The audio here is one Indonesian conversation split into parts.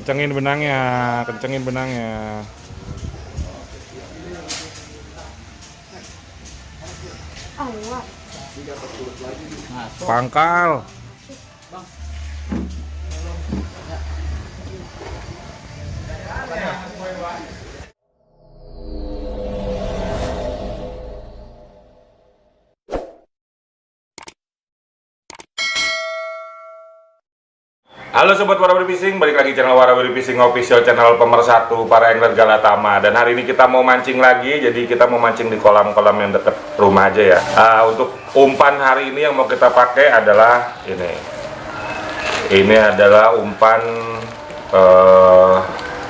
Kencengin benangnya, kencengin benangnya. Pangkal. Halo sobat Warawiri Fishing, balik lagi channel Warawiri Fishing Official, channel pemersatu para angler Galatama. Dan hari ini kita mau mancing lagi, jadi kita mau mancing di kolam-kolam yang deket rumah aja ya. Untuk umpan hari ini yang mau kita pakai adalah ini. Ini adalah umpan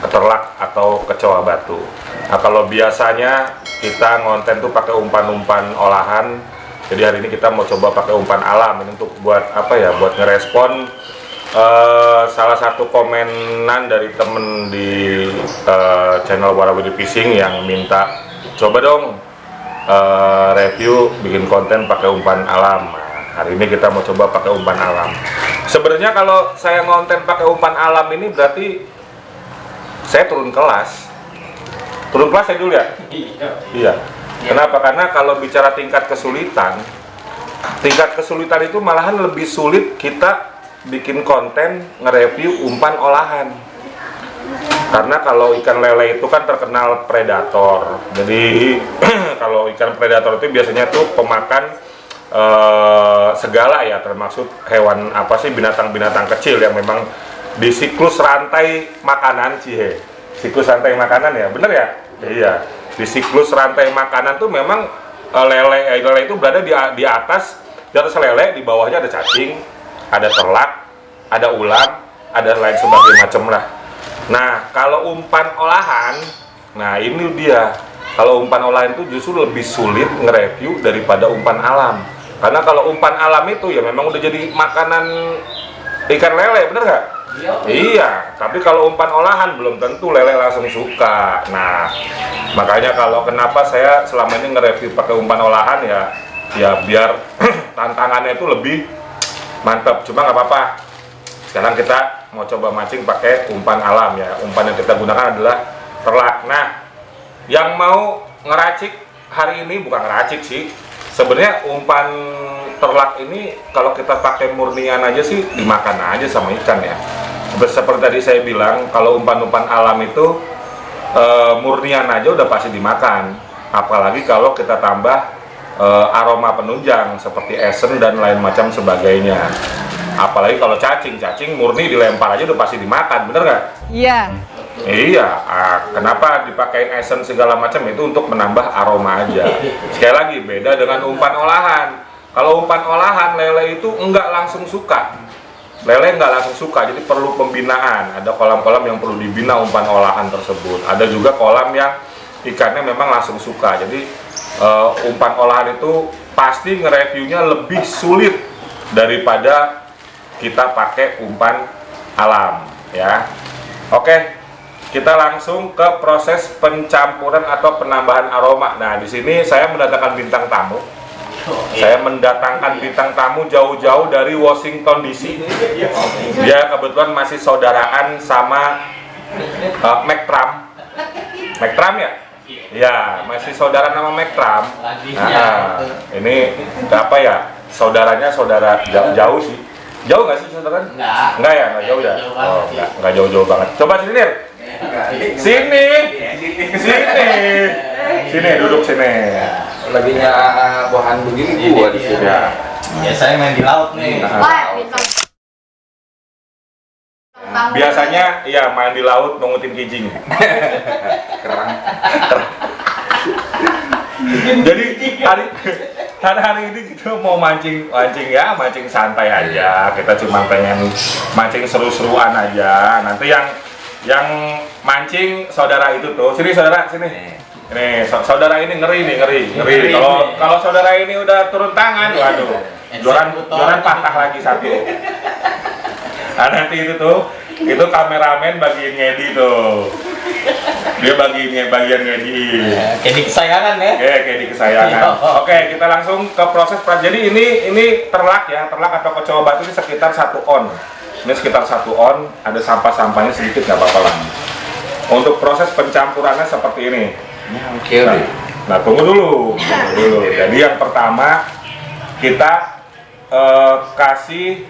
keterlak atau kecoa batu. Nah, kalau biasanya kita ngonten tuh pakai umpan-umpan olahan. Jadi hari ini kita mau coba pakai umpan alam. Ini untuk buat apa ya? Buat ngerespon salah satu komenan dari temen di channel Warawiri Fishing yang minta coba dong review bikin konten pakai umpan alam. Nah, hari ini kita mau coba pakai umpan alam. Sebenarnya kalau saya ngonten pakai umpan alam ini berarti saya turun kelas. Turun kelas saya dulu ya? Iya. Kenapa? Karena kalau bicara tingkat kesulitan itu malahan lebih sulit kita bikin konten nge-review umpan olahan. Karena kalau ikan lele itu kan terkenal predator. Jadi kalau ikan predator itu biasanya tuh pemakan segala ya, termasuk hewan apa sih, binatang-binatang kecil yang memang di siklus rantai makanan sih. Siklus rantai makanan ya, bener ya? Iya. Di siklus rantai makanan tuh memang lele itu berada di atas lele, di bawahnya ada cacing, ada terlak, ada ulam, ada lain sebagainya macam lah. Nah, kalau umpan olahan, nah ini dia. Kalau umpan olahan itu justru lebih sulit nge-review daripada umpan alam. Karena kalau umpan alam itu ya memang udah jadi makanan ikan lele, bener nggak? Iya, tapi kalau umpan olahan belum tentu lele langsung suka. Nah, makanya kalau kenapa saya selama ini nge-review pakai umpan olahan ya biar tantangannya itu lebih mantap. Cuma nggak apa-apa. Sekarang kita mau coba mancing pakai umpan alam ya. Umpan yang kita gunakan adalah terlak. Nah, yang mau ngeracik hari ini bukan ngeracik sih. Sebenarnya umpan terlak ini kalau kita pakai murnian aja sih dimakan aja sama ikan ya. Seperti tadi saya bilang, kalau umpan-umpan alam itu murnian aja udah pasti dimakan. Apalagi kalau kita tambah aroma penunjang seperti esen dan lain macam sebagainya. Apalagi kalau cacing murni dilempar aja udah pasti dimakan, bener nggak? Iya. Iya. Kenapa dipakai esen segala macam itu untuk menambah aroma aja. Sekali lagi beda dengan umpan olahan. Kalau umpan olahan lele itu enggak langsung suka. Lele enggak langsung suka, jadi perlu pembinaan. Ada kolam-kolam yang perlu dibina umpan olahan tersebut. Ada juga kolam yang ikannya memang langsung suka. Jadi umpan olahan itu pasti nge-reviewnya lebih sulit daripada kita pakai umpan alam ya. Oke, kita langsung ke proses pencampuran atau penambahan aroma. Nah, di sini saya mendatangkan bintang tamu. Saya mendatangkan bintang tamu jauh-jauh dari Washington DC. Dia kebetulan masih saudaraan sama McTram. McTram ya? Ya, masih saudara nama McTram. Nah, ini apa ya? Saudaranya saudara jauh sih. Jauh nggak sih saudara? Enggak ya, nggak jauh ya. Oh, nggak jauh-jauh banget. Coba sini, Nir. Sini, duduk sini. Laginya bahan begini gua di sini. Ya saya main di laut nih. Biasanya ya main di laut mengutin kijing. Kerang. Jadi hari ini kita mau mancing ya, mancing santai aja. Kita cuma pengen mancing seru-seruan aja. Nanti yang mancing saudara itu tuh. Sini saudara, sini. Ini saudara ini ngeri. Kalau saudara ini udah turun tangan, waduh, joran patah lagi satu. Nah, nanti itu kameramen bagian ngedi tuh. Dia bagian ngedi. Kayak di kesayangan ya. Kayak di kesayangan. Oke, kita langsung ke proses. Jadi ini terlak ya, terlak atau kecoa batu ini sekitar 1 on. ini sekitar 1 on, ada sampah-sampahnya sedikit nggak apa-apa lah. Untuk proses pencampurannya seperti ini. Oke deh. Nah, tunggu dulu. Jadi yang pertama kita kasih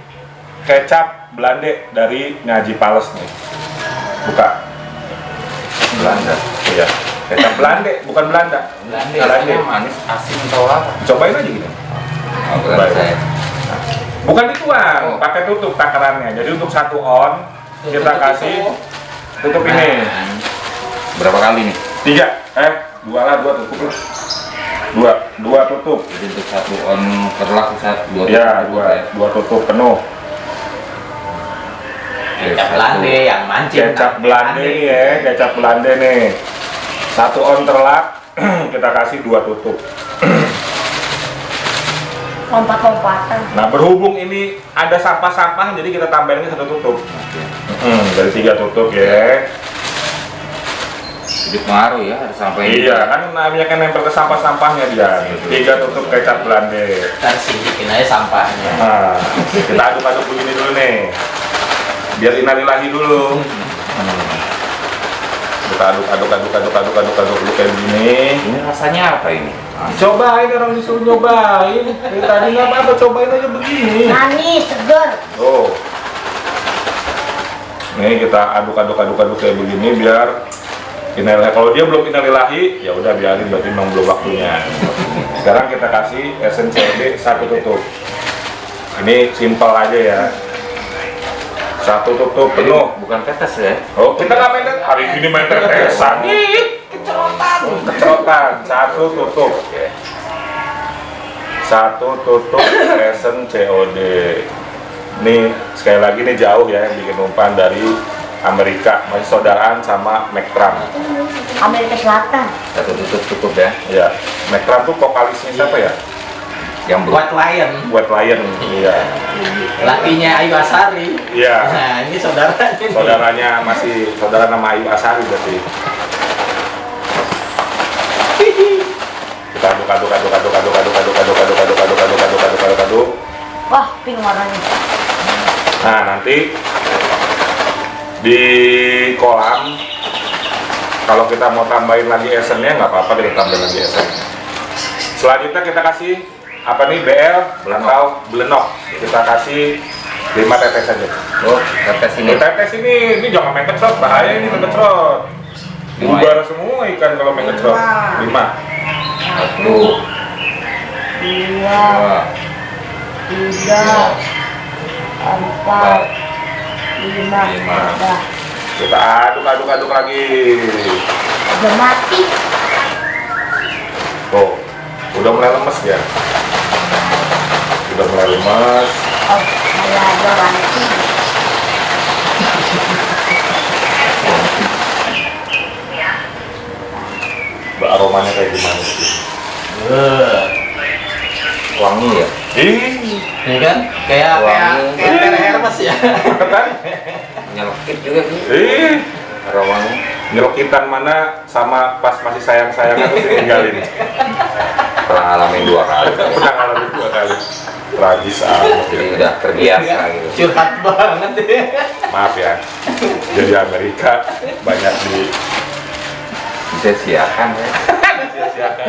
kecap Belanda dari Ngaji Pales nih. Buka. Belanda. Iya. Kecap Belanda, bukan Belanda. Belanda manis, asin atau apa? Cobain aja gitu. Belanda saya. Bukan dituang, pakai tutup takarannya. Jadi untuk 1 on kita kasih tutup ini. Berapa kali nih? 3, 2 lah, 2 tutup lah. 2 tutup. Jadi untuk 1 on terlaku 2 Ya, 2 tutup penuh. Kecap Belanda yang mancing. Kecap Belanda nih ya, kecap Belanda nih. 1 on terlak, kita kasih 2 tutup. Lompat-lompatan. Nah, berhubung ini ada sampah-sampah, jadi kita tambahin ini 1 tutup. Dari 3 tutup ya. Jadi pengaruh ya, ada sampai Iya, kan namanya kan nempel ke sampah-sampahnya dia. 3 tutup kecap Belanda. Ntar sidikin aja sampahnya. Nah, kita aduk-aduk begini dulu nih. Biar innalillahi dulu. Kita aduk dulu kayak begini. Ini rasanya apa ini? Cobain, orang disuruh nyobain. Dari tadi nggak apa-apa, cobain aja begini. Manis, seger. Tuh. Nih kita aduk kayak begini biar innalillahi. Kalau dia belum innalillahi, ya udah biarin, berarti memang belum waktunya. Sekarang kita kasih SNCOD 1 tutup. Ini simpel aja ya. 1 tutup penuh. Bukan tetes ya? Oh, kita nggak main hari ini main tetesan. Kecerotan. 1 tutup. 1 tutup Esen COD. Nih sekali lagi nih jauh ya yang bikin umpan dari Amerika, masih saudaraan sama Mektram. Amerika Selatan. 1 tutup cukup ya? Ya, Mektram tuh vokalisnya siapa ya? Yang belum. White Lion. White Lion, iya. Lakinya Ayu Asari. Iya. Nah, ini saudaranya. Saudaranya masih saudara nama Ayu Asari berarti. Kita aduk. Wah, pink warnanya. Nah, nanti di kolam kalau kita mau tambahin lagi esennya nggak apa-apa, kita tambahin lagi esen. Selanjutnya kita kasih apa nih, BL atau belenok. Kita kasih 5 tetes saja. Oh, tetes ini. Tetes ini jangan main kecrot, bahaya ini main kecrot. Bubar semua ikan kalau main kecrot. 5. 1, 2, 2, 3, 4, 5. Udah. Kita aduk lagi. Udah mati. Oh, udah mulai lemes ya. Udah mulai lemes. Oh, malah ada ranting. Aromanya kayak gimana sih? wangi ya? Ini kan kayak Tere Hermes ya. Kan? Nyelekit juga sih aromanya. Nyelokitan mana sama pas masih sayang-sayangan terus ditinggalin. Pernah ngalamin 2 kali. Pernah ngalamin 2 kali. Tragis amat. Jadi udah terbiasa gitu. Curhat banget ya. Maaf ya. Jadi Amerika banyak Disia-siakan ya. sia-siakan.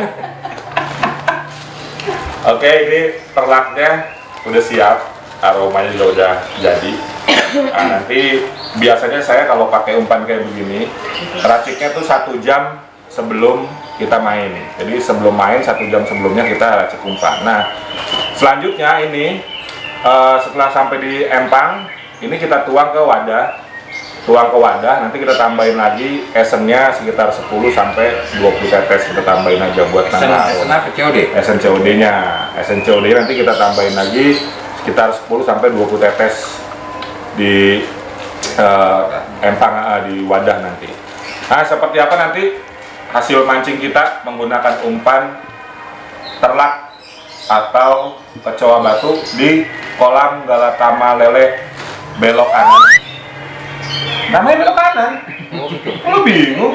Oke, ini terlaknya udah siap, aromanya juga udah jadi. Nah, nanti biasanya saya kalau pakai umpan kayak begini, raciknya tuh 1 jam sebelum kita main. Jadi sebelum main 1 jam sebelumnya kita racik umpan. Nah, selanjutnya ini setelah sampai di empang, ini kita tuang ke wadah. Nanti kita tambahin lagi esennya sekitar 10 sampai 20 tetes, kita tambahin aja buat nambah. Esen apa COD? Esen COD-nya. Esen COD nanti kita tambahin lagi sekitar 10 sampai 20 tetes di empang, di wadah nanti. Nah, seperti apa nanti hasil mancing kita menggunakan umpan terlak atau kecoa batu di kolam Galatama Lele belok kanan. Namanya belok kanan. Lu bingung?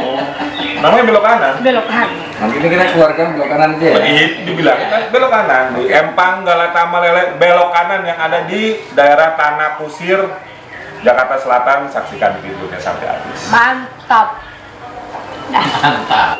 Namanya belok kanan. Belok kanan. Nanti ini kita keluarkan belok kanan aja ya? Dibilang belok kanan di Empang Galatama Lele belok kanan yang ada di daerah Tanah Kusir Jakarta Selatan, saksikan videonya sampai habis. Mantap. Mantap.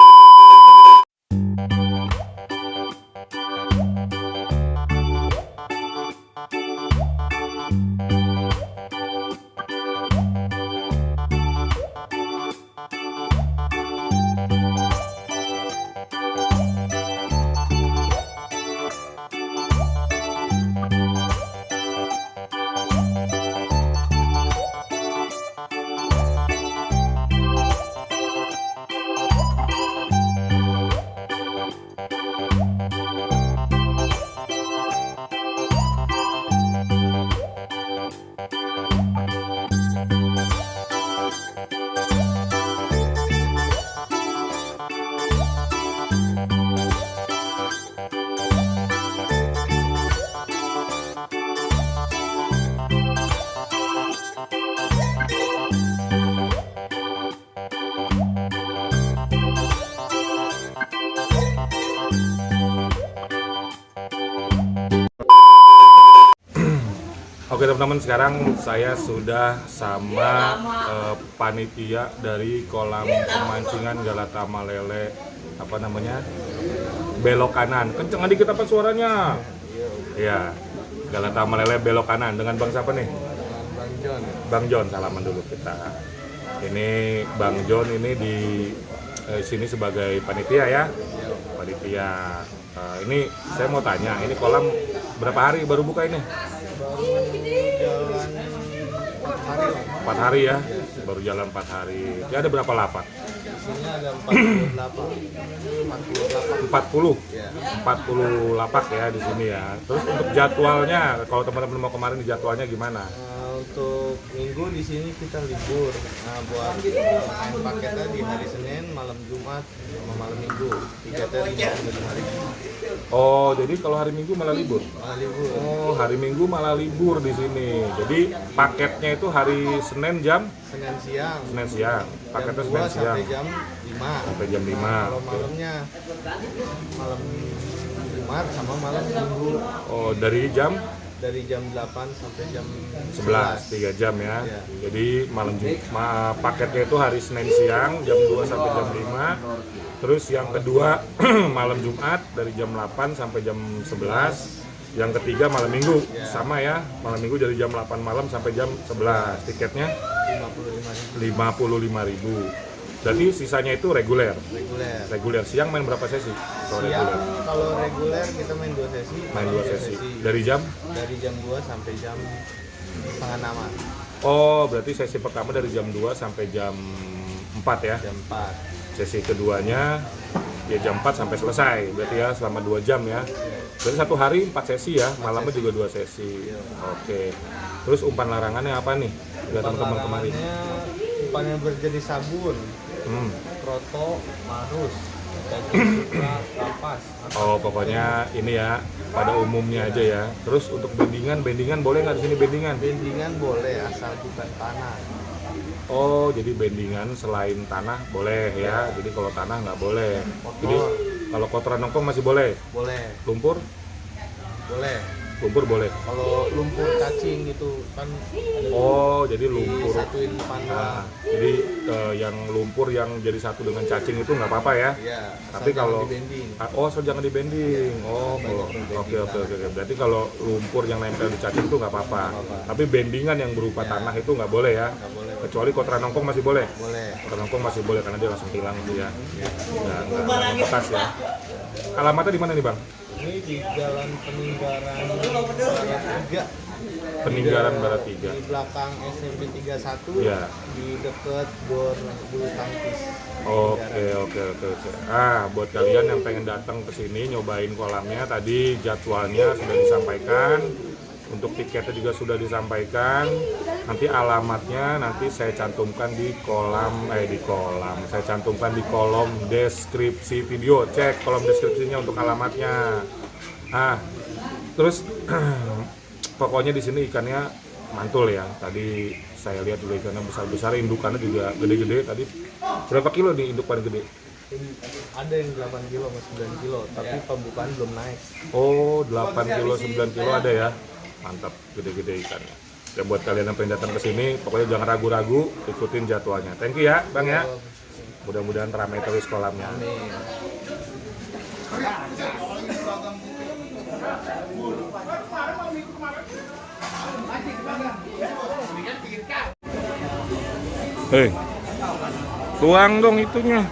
Oke teman-teman, sekarang saya sudah sama panitia dari kolam pemancingan Galata Malele, apa namanya, belok kanan. Kenceng dikit apa suaranya? Iya, Galata Malele belok kanan. Dengan Bang siapa nih? Bang John. Bang John, salaman dulu kita. Ini Bang John ini di sini sebagai panitia ya, panitia. Ini saya mau tanya, ini kolam berapa hari baru buka ini? Jalan 4 hari ya, baru jalan 4 hari. Ya, ada berapa lapak? di sini ada 48. 40. Ya. 40 lapak ya di sini ya. Terus untuk jadwalnya, kalau teman-teman mau kemarin jadwalnya gimana? Untuk minggu di sini kita libur. Nah, buat main paketnya di hari Senin, malam Jumat, sama malam Minggu. Tiketnya 55.000. Oh, jadi kalau hari Minggu malah libur. Malah libur. Oh, hari Minggu malah libur di sini. Jadi paketnya itu hari Senin jam Senin siang. Paketnya jam 2 Senin siang sampai jam 5. sampai jam 5. Kalau malamnya malam Jumat sama malam Minggu Oh, dari jam 8 sampai jam 11, 3 jam ya. Iya. Jadi paketnya itu hari Senin siang jam 2 sampai jam 5. Terus yang kedua malam Jumat dari jam 8 sampai jam 11. Yang ketiga malam Minggu sama ya, malam Minggu dari jam 8 malam sampai jam 11. Tiketnya 55.000. Berarti sisanya itu reguler. Reguler siang main berapa sesi? Kalau Siang reguler. kalau reguler kita main 2 sesi. Main 2 sesi. Dari jam? Dari jam 2 sampai jam setengah 6-an. Oh, berarti sesi pertama dari jam 2 sampai jam 4 ya. Jam 4. Sesi keduanya ya jam 4 sampai selesai. Berarti ya selama 2 jam ya. Berarti satu hari 4 sesi ya, malamnya juga 2 sesi. Oke. Terus umpan larangannya apa nih? Buat teman-teman kemarin. Umpan yang berjenis sabun, proto, marus, daging sutra, kapas. Oh, pokoknya ini ya pada umumnya aja ya. Terus untuk bendingan boleh nggak di sini bendingan? Bendingan boleh asal bukan tanah. Oh, jadi bendingan selain tanah boleh ya. Jadi kalau tanah nggak boleh. Jadi kalau kotoran nongkrong masih boleh. Boleh, Lumpur boleh. kalau lumpur cacing gitu kan ada Oh, jadi lumpur. disatuin panah. Nah, jadi yang lumpur yang jadi satu dengan cacing itu nggak apa-apa ya. Iya, Tapi kalau dibending. so jangan dibending. Oh, oke. Berarti kalau lumpur yang nempel di cacing itu nggak apa-apa. Tapi bendingan yang berupa tanah itu nggak boleh ya. Nggak boleh. Kecuali kotoran nongkrong masih boleh. Boleh. Kotoran nongkrong masih boleh karena dia langsung hilang gitu ya. Nggak bekas ya. Alamatnya di mana nih, Bang? Ini di Jalan Peninggaran Barat 3. Peninggaran Barat 3. Di belakang SMP 31. Iya. Di dekat Gor Bulu Tangkis. Oke. Buat kalian yang pengen datang ke sini nyobain kolamnya, tadi jadwalnya sudah disampaikan. Untuk tiketnya juga sudah disampaikan. Nanti alamatnya nanti saya cantumkan di saya cantumkan di kolom deskripsi video. Cek kolom deskripsinya untuk alamatnya. Terus pokoknya di sini ikannya mantul ya. Tadi saya lihat juga ikannya besar-besar, indukannya juga gede-gede. Tadi berapa kilo nih induk paling gede? Ada yang 8 kilo sama 9 kilo, tapi pembukaan belum naik. Oh, 8 kilo, 9 kilo ada ya. Mantap, gede-gede ikannya. Ya buat kalian yang pengen datang ke sini, pokoknya jangan ragu-ragu, ikutin jadwalnya. Thank you ya, Bang ya. Mudah-mudahan ramai terus kolamnya. Hei, tuang dong itunya.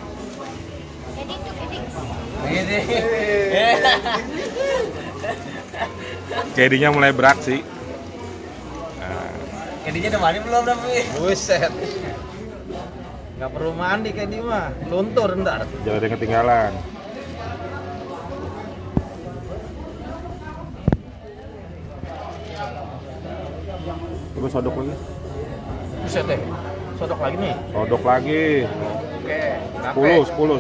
Kedinya mulai beraksi. Kedinya udah mandi belum tapi? Buset. Nggak perlu mandi kayak dia mah, luntur ntar. Jangan ada yang ketinggalan. Terus sodok lagi. Buset deh, sodok lagi nih. Sodok lagi. Oke, 10.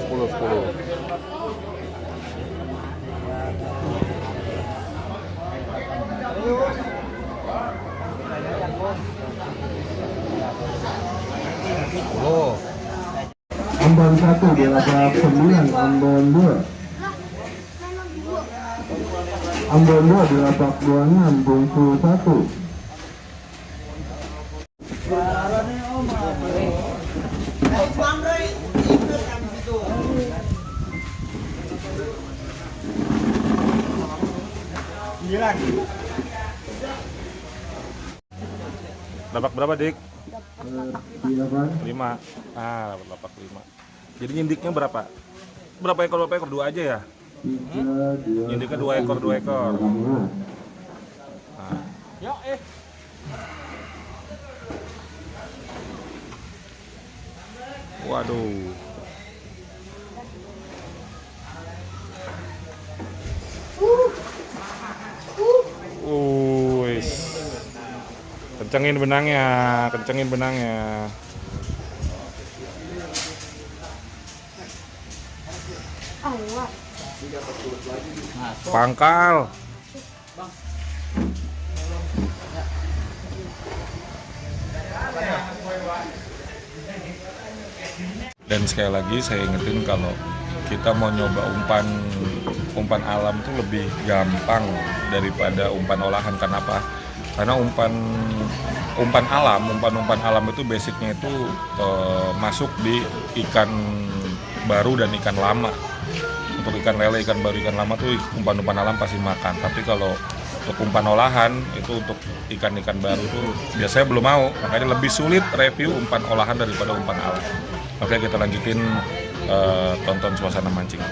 Oh, Ambon 1 di babak 9, Ambon 2. Ambon 2 di babak 26, Bungsu 1. Dapat berapa, Dik? 8. 5. Ah, dapat 5. Jadi nyindiknya berapa? Berapa ekor? Dua aja ya? 3, 2. Nyindiknya 2 ekor. Nah. Waduh. Wis. Kencengin benangnya. Allah. Pangkal. Dan sekali lagi saya ingetin kalau kita mau nyoba umpan alam tuh lebih gampang daripada umpan olahan. Kenapa? Karena umpan alam itu basicnya itu masuk di ikan baru dan ikan lama. Untuk ikan lele, ikan baru, ikan lama tuh umpan alam pasti makan. Tapi kalau untuk umpan olahan itu untuk ikan-ikan baru tuh biasanya belum mau. Makanya lebih sulit review umpan olahan daripada umpan alam. Oke, kita lanjutin tonton suasana mancingnya.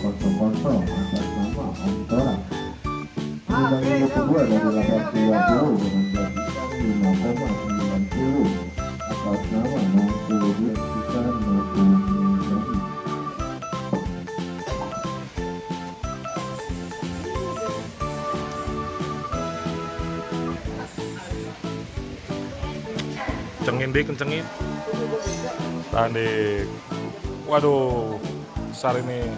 Kosong atas nama Om Tora. Bintang yang kedua dari 820 dengan bintang 5,90 atas nama 62 juta 60 ribu. Kencengin. Tahan, Dik. Waduh, besar ini.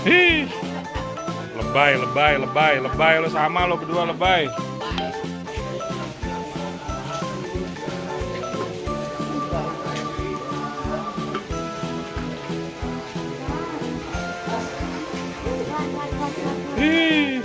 Ih, lebay lo, sama lo berdua lebay. Ih.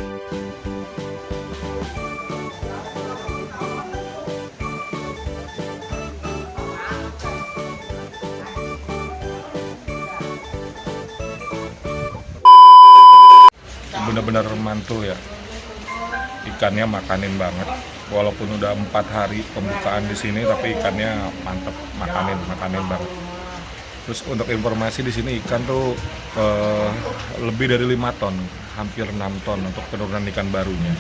Bener-bener mantul ya, ikannya makanin banget. Walaupun udah 4 hari pembukaan di sini, tapi ikannya mantep, makanin banget. Terus untuk informasi di sini ikan tuh lebih dari 5 ton, hampir 6 ton untuk penurunan ikan barunya.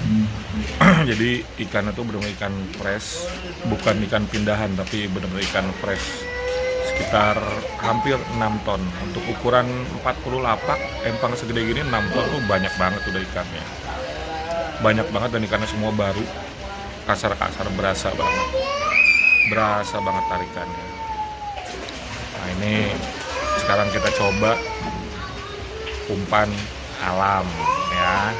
Jadi ikan itu benar-benar ikan fresh, bukan ikan pindahan tapi benar-benar ikan fresh. Sekitar hampir 6 ton. Untuk ukuran 40 lapak, empang segede gini 6 ton tuh banyak banget udah ikannya. Banyak banget dan ikannya semua baru. Kasar-kasar, berasa banget. Berasa banget tarikannya. Nah ini sekarang kita coba umpan alam ya.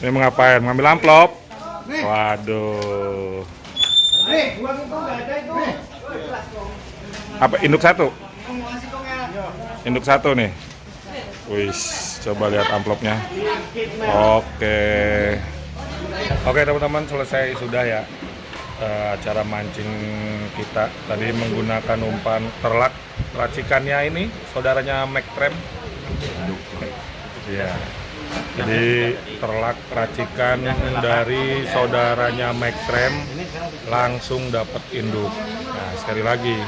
Ini ngapain? Ngambil amplop? Waduh. Apa induk satu? Induk satu nih. Wih, coba lihat amplopnya. Oke. Oke teman-teman, selesai sudah ya acara mancing kita. Tadi menggunakan umpan terlak. Racikannya ini saudaranya McTrem. Iya. Jadi terlak racikan dari saudaranya McTrem langsung dapat induk. Nah sekali lagi,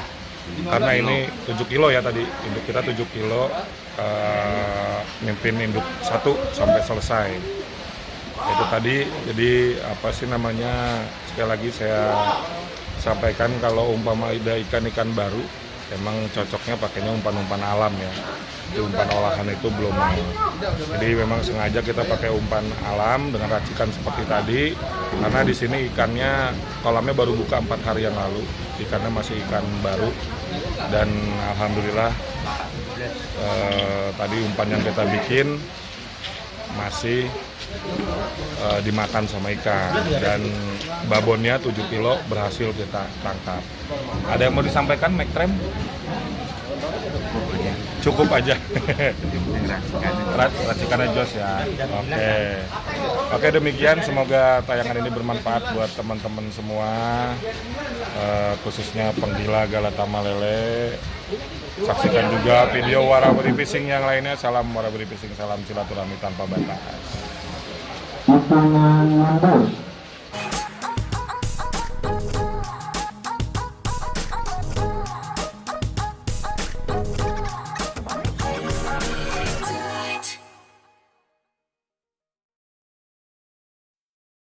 karena ini 7 kilo ya tadi, induk kita 7 kilo, mimpin induk 1 sampai selesai. Itu tadi, jadi apa sih namanya, sekali lagi saya sampaikan kalau umpama ada ikan-ikan baru, emang cocoknya pakainya umpan-umpan alam ya. Di umpan olahan itu belum mau. Jadi memang sengaja kita pakai umpan alam dengan racikan seperti tadi, karena di sini ikannya kolamnya baru buka 4 hari yang lalu, ikannya masih ikan baru, dan alhamdulillah tadi umpan yang kita bikin masih dimakan sama ikan, dan babonnya 7 kilo berhasil kita tangkap. Ada yang mau disampaikan, McTrem? Cukup aja. Racikannya jos ya. Oke, demikian, semoga tayangan ini bermanfaat buat teman-teman semua, khususnya penggila Galatama lele. Saksikan juga video Waraburi Fishing yang lainnya. Salam Waraburi Fishing, salam silaturahmi tanpa batas. Umpan